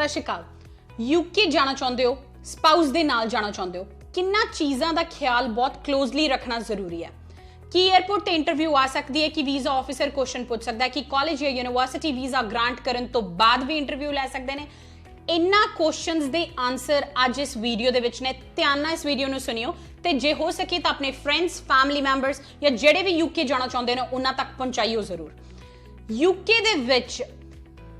सत श्री अकाल। यूके जाना चाहते हो, स्पाउस दे नाल जाना चाहते हो, किन्ना चीज़ों का ख्याल बहुत क्लोजली रखना जरूरी है। कि एयरपोर्ट ते इंटरव्यू आ सकती है, कि वीज़ा ऑफिसर क्वेश्चन पूछ सकता है, कि कॉलेज या यूनिवर्सिटी वीज़ा ग्रांट करन तो बाद भी इंटरव्यू लै सकते हैं। इन्ना क्वेश्चंस दे आंसर अज इस वीडियो दे विच ने। ध्यान नाल इस वीडियो नूं सुनियो ते जे हो सके तो अपने फ्रेंड्स, फैमिली मैंबर्स या जेड़े भी यूके जाना चाहते हैं उन्हां तक पहुंचाइयो जरूर। यूके दे विच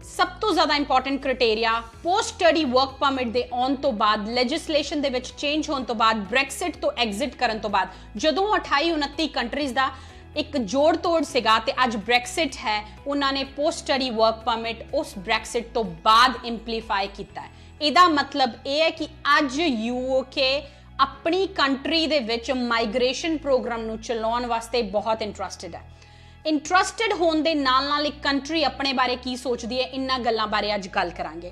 सब तो ज्यादा important criteria post study work permit दे आउण तो बाद, लैजिस्लेशन दे विच चेंज होने तो बाद, ब्रैक्सिट तो एग्जिट करन तो बाद, जदों 28-29 कंट्रीज दा एक जोड़ तोड़ सिगा ते अज ब्रैक्सिट है, उन्होंने पोस्ट स्टडी वर्क परमिट उस ब्रैक्सिट तो बाद इंप्लीफाई किया है। इहदा मतलब यह है कि अज यूके अपनी कंट्री दे विच माइग्रेशन प्रोग्राम नूं चलाउण वास्ते बहुत इंटरस्टिड है। इंटरस्टिड होने दे नाल नाल एक कंट्री अपने बारे की सोचती है, इन्हां गल्लां बारे अज गल करांगे।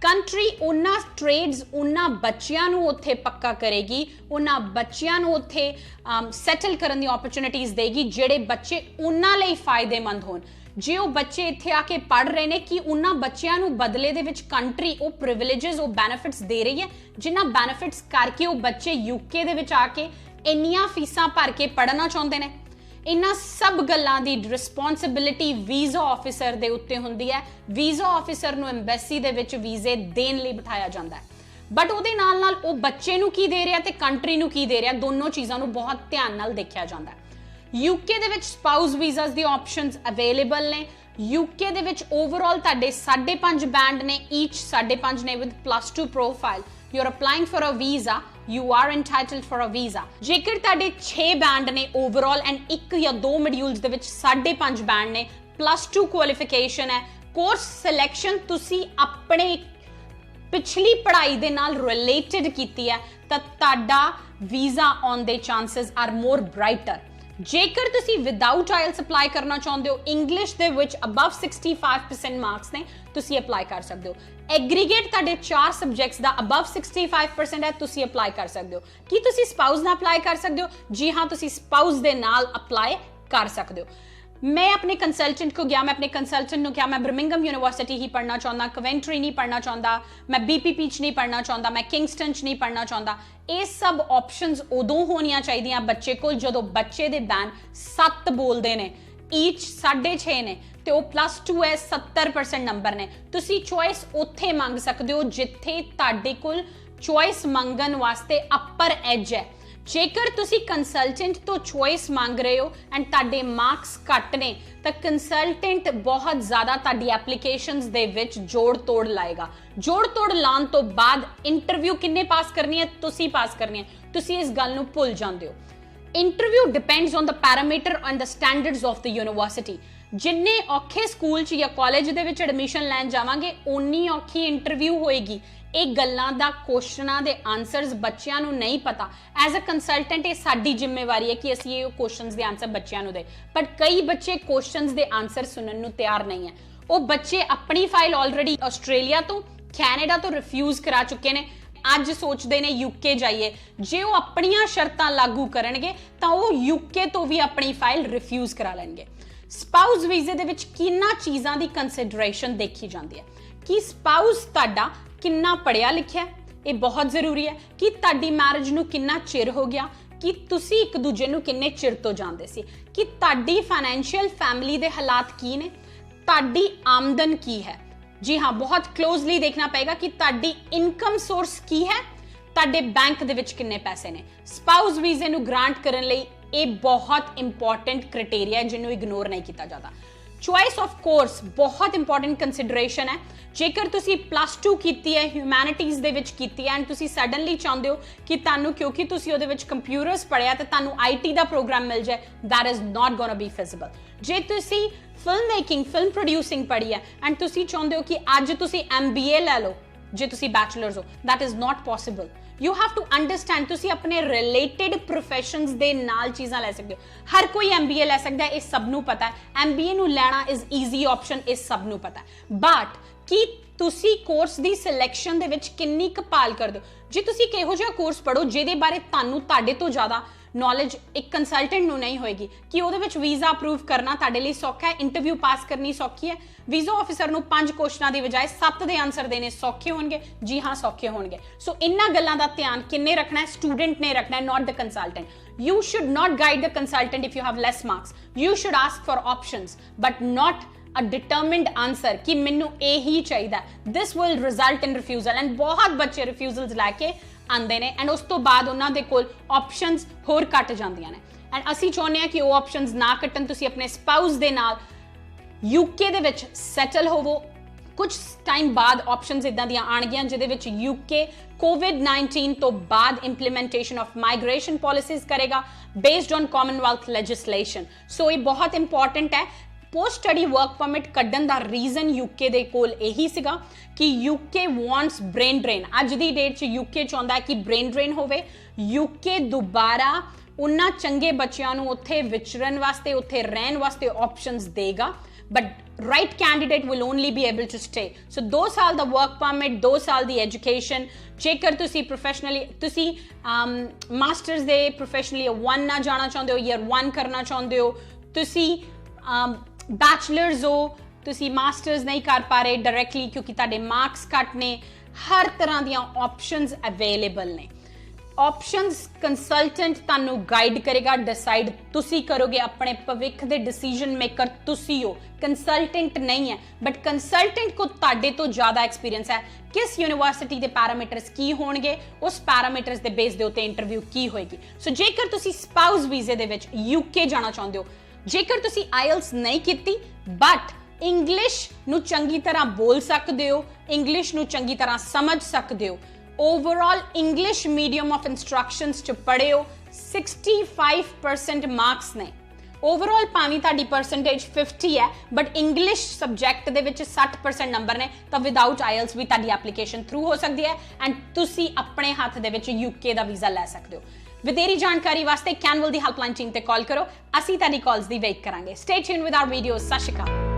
कंट्री उन्हां ट्रेड्स, उन्हां बच्चियां नूं उत्थे पक्का करेगी, उन्हां बच्चियां नूं उत्थे सैटल करन दी अपॉर्चुनिटीज देगी जिहड़े बच्चे उन्हां लई फायदेमंद होण। जे वो बच्चे इत्थे आके पढ़ रहे ने, कि उन्हां बच्चियां नूं बदले दे विच कंट्री वो प्रिविलेजेस, वो बैनीफिट्स दे रही है, जिन्हां बैनीफिट्स करके वो बच्चे यूके दे विच आके इन्नियां फीसां भर के पढ़ना चाहुंदे ने। इन्हां सब गल्लां दी रिस्पॉन्सिबिलिटी वीज़ा ऑफिसर दे उत्ते हुंदी है। वीज़ा ऑफिसर नूं एम्बेसी दे विच वीज़े देण लई बिठाया जांदा है, बट उहदे नाल नाल वो बच्चे नूं की दे रिहा ते कंट्री नूं की दे रिहा, दोनों चीज़ां नूं बहुत ध्यान नाल देखिया जांदा है। यूके दे विच स्पाउस वीज़ास दी ऑप्शनस अवेलेबल ने। यूके दे विच ओवरऑल तुहाडे 5.5 बैंड ने, ईच 5.5 ने with +2 profile. You are applying for a visa, you are entitled for a visa। जेकर तुहाडे 6 बैंड ने ओवरऑल एंड 1 या 2 मॉड्यूल्स दे विच 5.5 बैंड ने, +2 क्वालिफिकेशन है, कोर्स सिलेक्शन तुसी अपने पिछली पढ़ाई दे नाल रिलेटेड कीती है, तां तुहाडा वीज़ा ऑन दे चांसेस आर मोर ब्राइटर। जेकर तुसी विदाउट आइल्स अप्लाई करना चाहते हो, इंग्लिश दे विच अबव 65% मार्क्स ने, तुसी अप्लाई कर सकते हो। एग्रीगेट तुहाडे 4 सब्जेक्ट्स दा अबव 65% है, तुसी अप्लाई कर सकते हो। कि तुसी स्पाउस नाल अप्लाई कर सकते हो? जी हाँ, तुसी स्पाउस दे नाल अप्लाई कर सकते हो। मैं अपने कंसल्टेंट को गया, मैं अपने कंसल्टेंट ने कहा मैं बर्मिंघम यूनिवर्सिटी ही पढ़ना चाहता, कवेंट्री नहीं पढ़ना चाहता, मैं BPP च नहीं पढ़ना चाहता, मैं किंगस्टन च नहीं पढ़ना चाहता। ये सब ऑप्शंस उदों होनियां चाहिए बच्चे को जदों बच्चे दे बैंड 7 बोलते हैं, ईच 6.5 ने, ते वो +2 है, 70% नंबर ने। तुसी चॉइस उत्थे मंग सकते हो जिथे तुहाडे कोल चॉइस मंगन वास्ते अपर एज है। जेकर तुसी कंसल्टेंट तो चॉइस मांग रहे हो एंड तुहाडे मार्क्स घट ने, तो कंसल्टेंट बहुत ज़्यादा तुहाडी एप्लीकेशंस दे विच जोड़ तोड़ लाएगा। जोड़ तोड़ लाने तो बाद इंटरव्यू किन्ने पास करनी है? तुसी पास करनी है। तुसी इस गल नूं भुल जांदे हो। Interview depends on the parameter and the standards of the university. जिन्ने औखे स्कूल च या कॉलेज दे विच एडमिशन लैन जावांगे, उन्नी औखी इंटरव्यू होएगी। एक गल्लां दा क्वेश्चनां दे आंसर्स बच्चियां नूं नहीं पता। एज अ कंसल्टेंट ये साडी जिम्मेवारी है कि असीं ये क्वेश्चंस दे आंसर बच्चियां नूं दे, पर कई बच्चे क्वेश्चंस दे आंसर सुनन नूं तैयार नहीं है। वो बच्चे अपनी फाइल ऑलरेडी आस्ट्रेलिया तो, कैनेडा तो रिफ्यूज करा चुके ने, अज सोचते ने यूके जाइए। जे वो अपनियां शर्तां लागू करनगे तां वो यूके तो भी अपनी फाइल रिफ्यूज करा लैणगे। स्पाउस वीजे दे विच किन्ना चीज़ां दी कंसिडरेशन देखी जाती है, कि स्पाउस तुहाडा किन्ना पढ़िया लिखिया, ये बहुत जरूरी है। कि तुहाडी मैरिज नूं किन्ना चिर हो गया, कि तुसी एक दूजे नूं किन्ने चिर तो जानदे सी, कि तुहाडी फाइनैंशियल फैमिली दे हालात की ने, तुहाडी आमदन की है। जी हाँ, बहुत क्लोजली देखना पड़ेगा कि तुहाडी इनकम सोर्स की है, तुहाडे बैंक दे विच किन्ने पैसे ने। स्पाउस वीजे नूं ग्रांट करन लई ये बहुत इंपॉर्टेंट क्राइटेरिया है जिन्हों इग्नोर नहीं किया जाता। चॉइस ऑफ कोर्स बहुत इंपॉर्टेंट कंसिडरेशन है। जेकर तुसी +2 कीती है, ह्यूमैनिटीज़ दे विच कीती है एंड तुसी सडनली चाहते हो कि तानू, क्योंकि तुसी उहदे विच कंप्यूटर्स पढ़िया तो तानू IT दा प्रोग्राम मिल जाए, that is not gonna be feasible. जे तुसी फिल्म मेकिंग, फिल्म प्रोड्यूसिंग पढ़ी है एंड तुसी चाहते हो कि अज तुसी MBA लै लो, जे तुसी बैचलर्स हो, that is not possible. You have to understand, तुसी अपने रिलेटेड प्रोफैशनस दे नाल चीज़ां लै सकते हो। हर कोई MBA लै सकता है, इस सब नूं पता है। MBA नूं लैना इज़ ईजी ऑप्शन, इस सब नूं पता है। बट कि तुसी कोर्स दी सिलेक्शन दे विच किन्नी कपाल कर दो। जे तुसी किहो जिहा कोर्स पढ़ो जिहदे बारे तुहानू तुहाडे तो ज़्यादा ਨੌਲੇਜ ਇੱਕ ਕੰਸਲਟੈਂਟ ਨੂੰ ਨਹੀਂ ਹੋਏਗੀ ਕਿ ਉਹਦੇ ਵਿੱਚ ਵੀਜ਼ਾ ਅਪਰੂਵ ਕਰਨਾ ਤੁਹਾਡੇ ਲਈ ਸੌਖਾ ਹੈ, ਇੰਟਰਵਿਊ ਪਾਸ ਕਰਨੀ ਸੌਖੀ ਹੈ। ਵੀਜ਼ਾ ਆਫਿਸਰ ਨੂੰ 5 ਕੁਐਸਚਨਾਂ ਦੀ ਬਜਾਏ 7 ਦੇ ਆਨਸਰ ਦੇਣੇ ਸੌਖੇ ਹੋਣਗੇ? ਜੀ ਹਾਂ, ਸੌਖੇ ਹੋਣਗੇ। ਸੋ ਇਹਨਾਂ ਗੱਲਾਂ ਦਾ ਧਿਆਨ ਕਿੰਨੇ ਰੱਖਣਾ ਹੈ? ਸਟੂਡੈਂਟ ਨੇ ਰੱਖਣਾ ਹੈ, ਨਾਟ ਦ consultant. You should not guide the consultant if you have less marks. You should ask for options, but not a determined answer कि मैनू यही चाहिए। This will result in refusal, and बहुत बच्चे refusals लैके आंदे ने, and उस तो बाद उन्हां दे कोल options होर घट जांदियां ने, and असी चाहुंदे हां कि वो options ना घटन। तुसी अपने spouse दे नाल UK दे विच settle होवो। कुछ टाइम बाद ऑप्शनस इदां दियां आणगियां जिहदे विच UK COVID-19 तो बाद इंप्लीमेंटेशन ऑफ माइग्रेशन पॉलिसीज करेगा बेस्ड ऑन कॉमनवेल्थ लेजिस्लेशन। सो ये बहुत इंपॉर्टेंट है। पोस्ट स्टडी वर्क परमिट कड्डन दा रीजन यूके दे कोल यही सीगा कि यूके वांट्स ब्रेन ड्रेन। अज दी डेट च यूके चाहुंदा है कि ब्रेन ड्रेन होवे। यूके दोबारा उन्हां चंगे बच्चियां नूं उत्थे विचरन वास्ते, उत्थे रहन वास्ते ऑप्शंस देगा, but right candidate will only be able to stay. So 2 साल दा वर्क परमिट, 2 साल दी एजुकेशन। जेकर तुसी प्रोफेशनली तुसी मास्टर्स दे प्रोफेशनली 1 ना जाना चाहते हो, ईयर 1 करना चाहते हो, तुसी बैचलर्स हो, तुसी मास्टर्स नहीं कर पा रहे डायरेक्टली क्योंकि तुहाडे मार्क्स घट ने, हर तरह दियां ऑप्शंस अवेलेबल ने। ऑप्शंस कंसल्टेंट तानू गाइड करेगा, डिसाइड तुसी करोगे, अपने भविख दे डिसीजन मेकर तुसी हो, कंसल्टेंट नहीं है। बट कंसल्टेंट को ताडे तो ज़्यादा एक्सपीरियंस है किस यूनिवर्सिटी के पैरामीटर्स की होणगे, उस पैरामीटर्स के बेस दे उत्ते इंटरव्यू की होएगी। सो जेकर तुसी स्पाउस वीजे दे विच यूके जाना चाहते हो, जेकर तुसी आईएलस नहीं कीती बट इंग्लिश नू चंगी तरह बोल सकते हो, इंग्लिश नू चंगी तरह समझ सकते हो, overall English medium of instructions च पढ़े हो, 65% मार्क्स ने। ओवरऑल भावी ताड़ी परसेंटेज 50 है but English subject they which 60% number ने, तो विदाउट आईएलस भी ताड़ी एप्लीकेशन थ्रू हो सकती है एंड तुसी अपने हाथ दे विच यूके दा वीज़ा लै सकते हो। विदेरी जानकारी वास्ते कैनवल दी हेल्पलाइन टीम ते कॉल करो, असी ताड़ी कॉल्स दी वेट करांगे। Stay tuned with our videos. सत श्री अकाल।